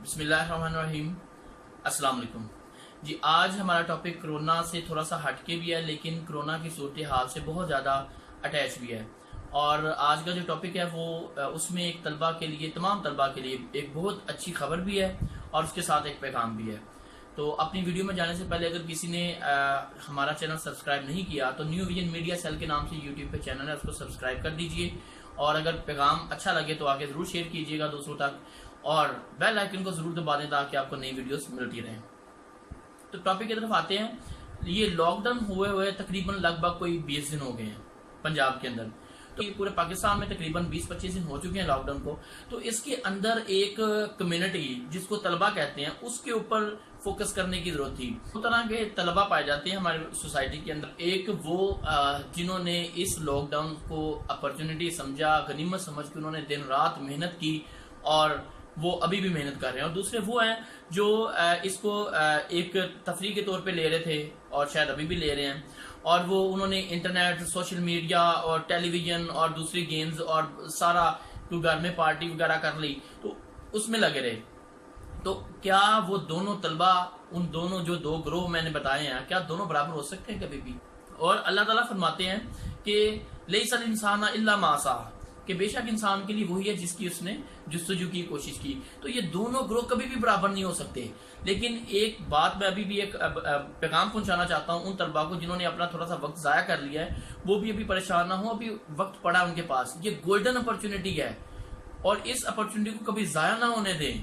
بسم اللہ الرحمن الرحیم۔ السلام علیکم جی۔ آج ہمارا ٹاپک کرونا سے تھوڑا سا ہٹ کے بھی ہے، لیکن کرونا کی صورتحال سے بہت زیادہ اٹیچ بھی ہے، اور آج کا جو ٹاپک ہے وہ اس میں ایک طلبہ کے لیے، تمام طلبہ کے لیے ایک بہت اچھی خبر بھی ہے اور اس کے ساتھ ایک پیغام بھی ہے۔ تو اپنی ویڈیو میں جانے سے پہلے اگر کسی نے ہمارا چینل سبسکرائب نہیں کیا تو نیو ویژن میڈیا سیل کے نام سے یوٹیوب پہ چینل ہے، اس کو سبسکرائب کر دیجئے، اور اگر پیغام اچھا لگے تو آگے ضرور شیئر کیجیے گا دوسروں تک، اور بیل آئیکن کو ضرور دبا دیں تاکہ آپ کو نئی ویڈیوز ملتی رہیں۔ تو ٹاپک کی طرف آتے ہیں۔ یہ لاک ڈاؤن ہوئے تقریباً لگ بھگ کوئی 20 دن ہو گئے ہیں پنجاب کے اندر، تو یہ پورے پاکستان میں تقریباً 20-25 دن ہو چکے ہیں لاک ڈاؤن کو۔ تو اس کے اندر ایک کمیونٹی جس کو طلبہ کہتے ہیں، اس کے اوپر فوکس کرنے کی ضرورت تھی۔ دو طرح کے طلبہ پائے جاتے ہیں ہماری سوسائٹی کے اندر۔ ایک وہ جنہوں نے اس لاک ڈاؤن کو اپرچونٹی سمجھا، غنیمت سمجھ کے انہوں نے دن رات محنت کی اور وہ ابھی بھی محنت کر رہے ہیں، اور دوسرے وہ ہیں جو اس کو ایک تفریح کے طور پہ لے رہے تھے اور شاید ابھی بھی لے رہے ہیں، اور وہ انہوں نے انٹرنیٹ، سوشل میڈیا اور ٹیلی ویژن اور دوسری گیمز اور سارا کوئی گھر میں پارٹی وغیرہ کر لی تو اس میں لگے رہے۔ تو کیا وہ دونوں طلبہ، ان دونوں جو دو گروہ میں نے بتائے ہیں، کیا دونوں برابر ہو سکتے ہیں کبھی بھی؟ اور اللہ تعالیٰ فرماتے ہیں کہ لیس الانسان الا ما سعی، کہ بے شک انسان کے لیے وہی ہے جس کی اس نے جستجو کی، کوشش کی۔ تو یہ دونوں گروہ کبھی بھی برابر نہیں ہو سکتے۔ لیکن ایک بات میں ابھی بھی ایک پیغام پہنچانا چاہتا ہوں ان طلباء کو جنہوں نے اپنا تھوڑا سا وقت ضائع کر لیا ہے، وہ بھی ابھی پریشان نہ ہوں، ابھی وقت پڑا ان کے پاس۔ یہ گولڈن اپرچونٹی ہے اور اس اپرچونٹی کو کبھی ضائع نہ ہونے دیں۔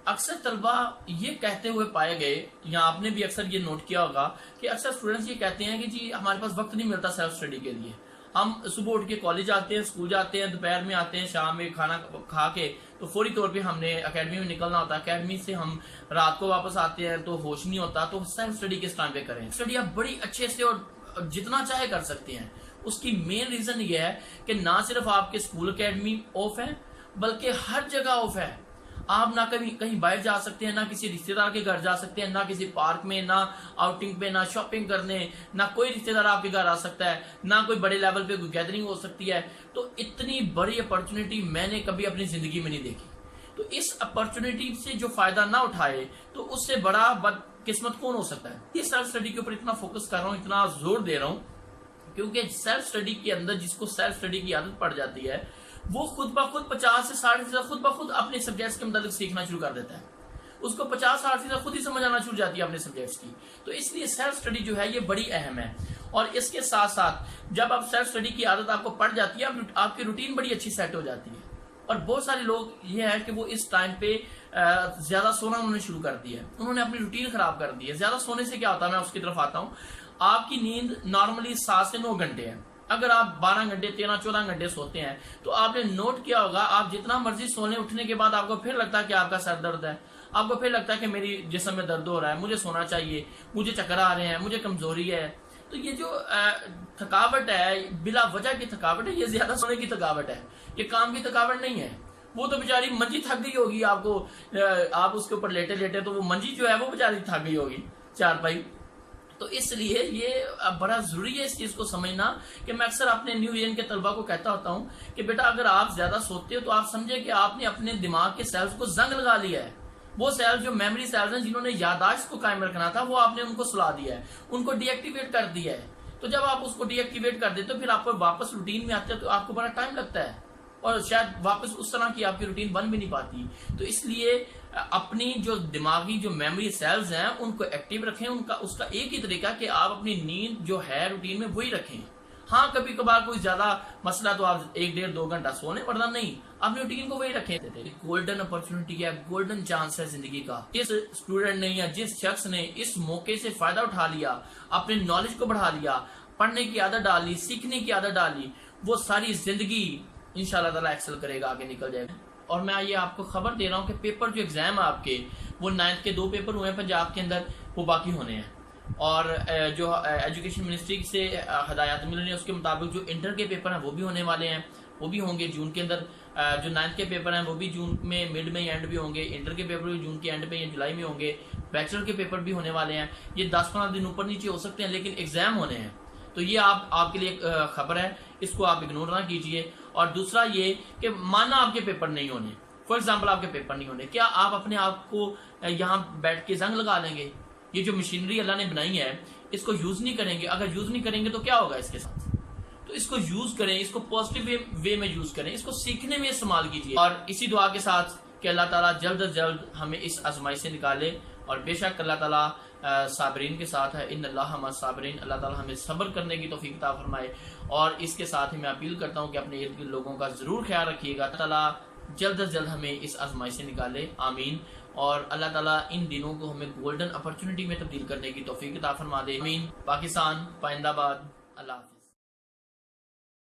اکثر طلباء یہ کہتے ہوئے پائے گئے، یا آپ نے بھی اکثر یہ نوٹ کیا ہوگا کہ اکثر اسٹوڈنٹس یہ کہتے ہیں کہ جی ہمارے پاس وقت نہیں ملتا سیلف اسٹڈی کے لیے۔ ہم صبح اٹھ کے کالج آتے ہیں، اسکول جاتے ہیں، دوپہر میں آتے ہیں، شام میں کھانا کھا کے تو فوری طور پہ ہم نے اکیڈمی میں نکلنا ہوتا ہے، اکیڈمی سے ہم رات کو واپس آتے ہیں تو ہوش نہیں ہوتا۔ تو سیلف اسٹڈی کس ٹائم پہ کریں؟ اسٹڈی آپ بڑی اچھے سے اور جتنا چاہے کر سکتے ہیں۔ اس کی مین ریزن یہ ہے کہ نہ صرف آپ کے اسکول اکیڈمی آف ہے بلکہ ہر جگہ آف ہے۔ آپ نہ کہیں باہر جا سکتے ہیں، نہ کسی رشتہ دار کے گھر جا سکتے ہیں، نہ کسی پارک میں، نہ آؤٹنگ پہ، نہ شاپنگ کرنے، نہ کوئی رشتہ دار آپ کے گھر آ سکتا ہے، نہ کوئی بڑے لیول پہ کوئی گیدرنگ ہو سکتی ہے۔ تو اتنی بڑی اپرچونٹی میں نے کبھی اپنی زندگی میں نہیں دیکھی۔ تو اس اپرچونٹی سے جو فائدہ نہ اٹھائے تو اس سے بڑا بد قسمت کون ہو سکتا ہے؟ یہ سیلف اسٹڈی کے اوپر اتنا فوکس کر رہا ہوں، اتنا زور دے رہا ہوں، کیونکہ سیلف اسٹڈی کے اندر جس کو سیلف اسٹڈی کی عادت پڑ جاتی ہے وہ خود بخود 50 سے 60% خود بخود اپنے سبجیکٹس کے متعلق سیکھنا شروع کر دیتا ہے۔ اس کو 50-60% خود ہی سمجھ آنا شروع جاتی ہے اپنے سبجیکٹس کی۔ تو اس لیے سیلف اسٹڈی جو ہے یہ بڑی اہم ہے، اور اس کے ساتھ ساتھ جب آپ سیلف اسٹڈی کی عادت آپ کو پڑ جاتی ہے، آپ کی روٹین بڑی اچھی سیٹ ہو جاتی ہے۔ اور بہت سارے لوگ یہ ہے کہ وہ اس ٹائم پہ زیادہ سونا انہوں نے شروع کر دیا ہے، انہوں نے اپنی روٹین خراب کر دی ہے۔ زیادہ سونے سے کیا ہوتا ہے، میں اس کی طرف آتا ہوں۔ آپ کی نیند نارملی 7 سے 9 گھنٹے ہے۔ اگر آپ 12 گھنٹے 13-14 گھنٹے سوتے ہیں تو آپ نے نوٹ کیا ہوگا، آپ جتنا مرضی سونے اٹھنے کے بعد آپ کو پھر لگتا ہے کہ آپ کا سر درد ہے، آپ کو پھر لگتا ہے کہ میری جسم میں درد ہو رہا ہے، مجھے سونا چاہیے، مجھے چکر آ رہے ہیں، مجھے کمزوری ہے۔ تو یہ جو تھکاوٹ ہے، بلا وجہ کی تھکاوٹ ہے، یہ زیادہ سونے کی تھکاوٹ ہے، یہ کام کی تھکاوٹ نہیں ہے۔ وہ تو بیچاری منجی تھک گئی ہوگی، آپ اس کے اوپر لیٹے لیٹے تو وہ منجی جو ہے وہ بیچاری تھک گئی ہوگی، چارپائی۔ تو اس لیے یہ بڑا ضروری ہے اس چیز کو سمجھنا، کہ میں اکثر اپنے نیو ویژن کے طلبہ کو کہتا ہوتا ہوں کہ بیٹا اگر آپ زیادہ سوتے ہو تو آپ سمجھیں کہ آپ نے اپنے دماغ کے سیلز کو زنگ لگا لیا ہے۔ وہ سیلز جو میموری سیلز ہیں، جنہوں نے یادداشت کو قائم رکھنا تھا، وہ آپ نے ان کو سلا دیا ہے، ان کو ڈی ایکٹیویٹ کر دیا ہے۔ تو جب آپ اس کو ڈی ایکٹیویٹ کر دیتے تو پھر آپ واپس روٹین میں آتے ہیں تو آپ کو بڑا ٹائم لگتا ہے، اور شاید واپس اس طرح کی آپ کی روٹین بن بھی نہیں پاتی۔ تو اس لیے اپنی جو دماغی جو میموری سیلز ہیں ان کو ایکٹیو رکھیں۔ اس کا ایک ہی طریقہ کہ آپ اپنی نیند جو ہے روٹین میں وہی رکھیں۔ ہاں کبھی کبھار کوئی زیادہ مسئلہ تو آپ 1-1.5-2 گھنٹہ سونے، ورنہ نہیں، اپنی روٹین کو وہی رکھیں۔ گولڈن اپرچونٹی ہے، گولڈن چانس ہے زندگی کا۔ جس اسٹوڈنٹ نے یا جس شخص نے اس موقع سے فائدہ اٹھا لیا، اپنے نالج کو بڑھا لیا، پڑھنے کی عادت ڈالی، سیکھنے کی عادت ڈالی، وہ ساری زندگی انشاءاللہ تعالیٰ ایکسل کرے گا، آگے نکل جائے گا۔ اور میں یہ آپ کو خبر دے رہا ہوں کہ پیپر جو ایگزام ہے آپ کے، وہ 9th کے 2 پیپر ہوئے ہیں پنجاب کے اندر، وہ باقی ہونے ہیں۔ اور جو ایجوکیشن منسٹری سے ہدایات مل رہی ہیں اس کے مطابق جو انٹر کے پیپر ہیں وہ بھی ہونے والے ہیں، وہ بھی ہوں گے جون کے اندر۔ جو 9th کے پیپر ہیں وہ بھی جون میں مڈ میں اینڈ بھی ہوں گے، انٹر کے پیپر بھی جون کے اینڈ میں یا جولائی میں ہوں گے، بیچلر کے پیپر بھی ہونے والے ہیں۔ یہ 10-15 دن اوپر نیچے ہو سکتے ہیں لیکن ایگزام ہونے ہیں۔ تو یہ آپ کے لیے خبر ہے، اس کو آپ اگنور نہ کیجئے۔ اور دوسرا یہ کہ مانا آپ کے پیپر نہیں ہونے، فار ایگزامپل آپ کے پیپر نہیں ہونے، کیا آپ اپنے آپ کو یہاں بیٹھ کے زنگ لگا لیں گے؟ یہ جو مشینری اللہ نے بنائی ہے اس کو یوز نہیں کریں گے، اگر یوز نہیں کریں گے تو کیا ہوگا اس کے ساتھ؟ تو اس کو یوز کریں، اس کو پازیٹیو وے میں یوز کریں، اس کو سیکھنے میں استعمال کیجیے، اور اسی دعا کے ساتھ کہ اللہ تعالیٰ جلد از جلد ہمیں اس آزمائی سے نکالے، اور بے شک اللہ تعالیٰ صابرین کے ساتھ ہے، ان اللہ مع الصابرین، اللہ تعالیٰ ہمیں صبر کرنے کی توفیق عطا فرمائے۔ اور اس کے ساتھ ہی میں اپیل کرتا ہوں کہ اپنے ارد گرد لوگوں کا ضرور خیال رکھیے گا، اللہ تعالیٰ جلد از جلد ہمیں اس آزمائی سے نکالے، آمین۔ اور اللہ تعالیٰ ان دنوں کو ہمیں گولڈن اپرچونٹی میں تبدیل کرنے کی توفیق عطا فرما دے، آمین۔ پاکستان پائندہ باد، اللہ حافظ۔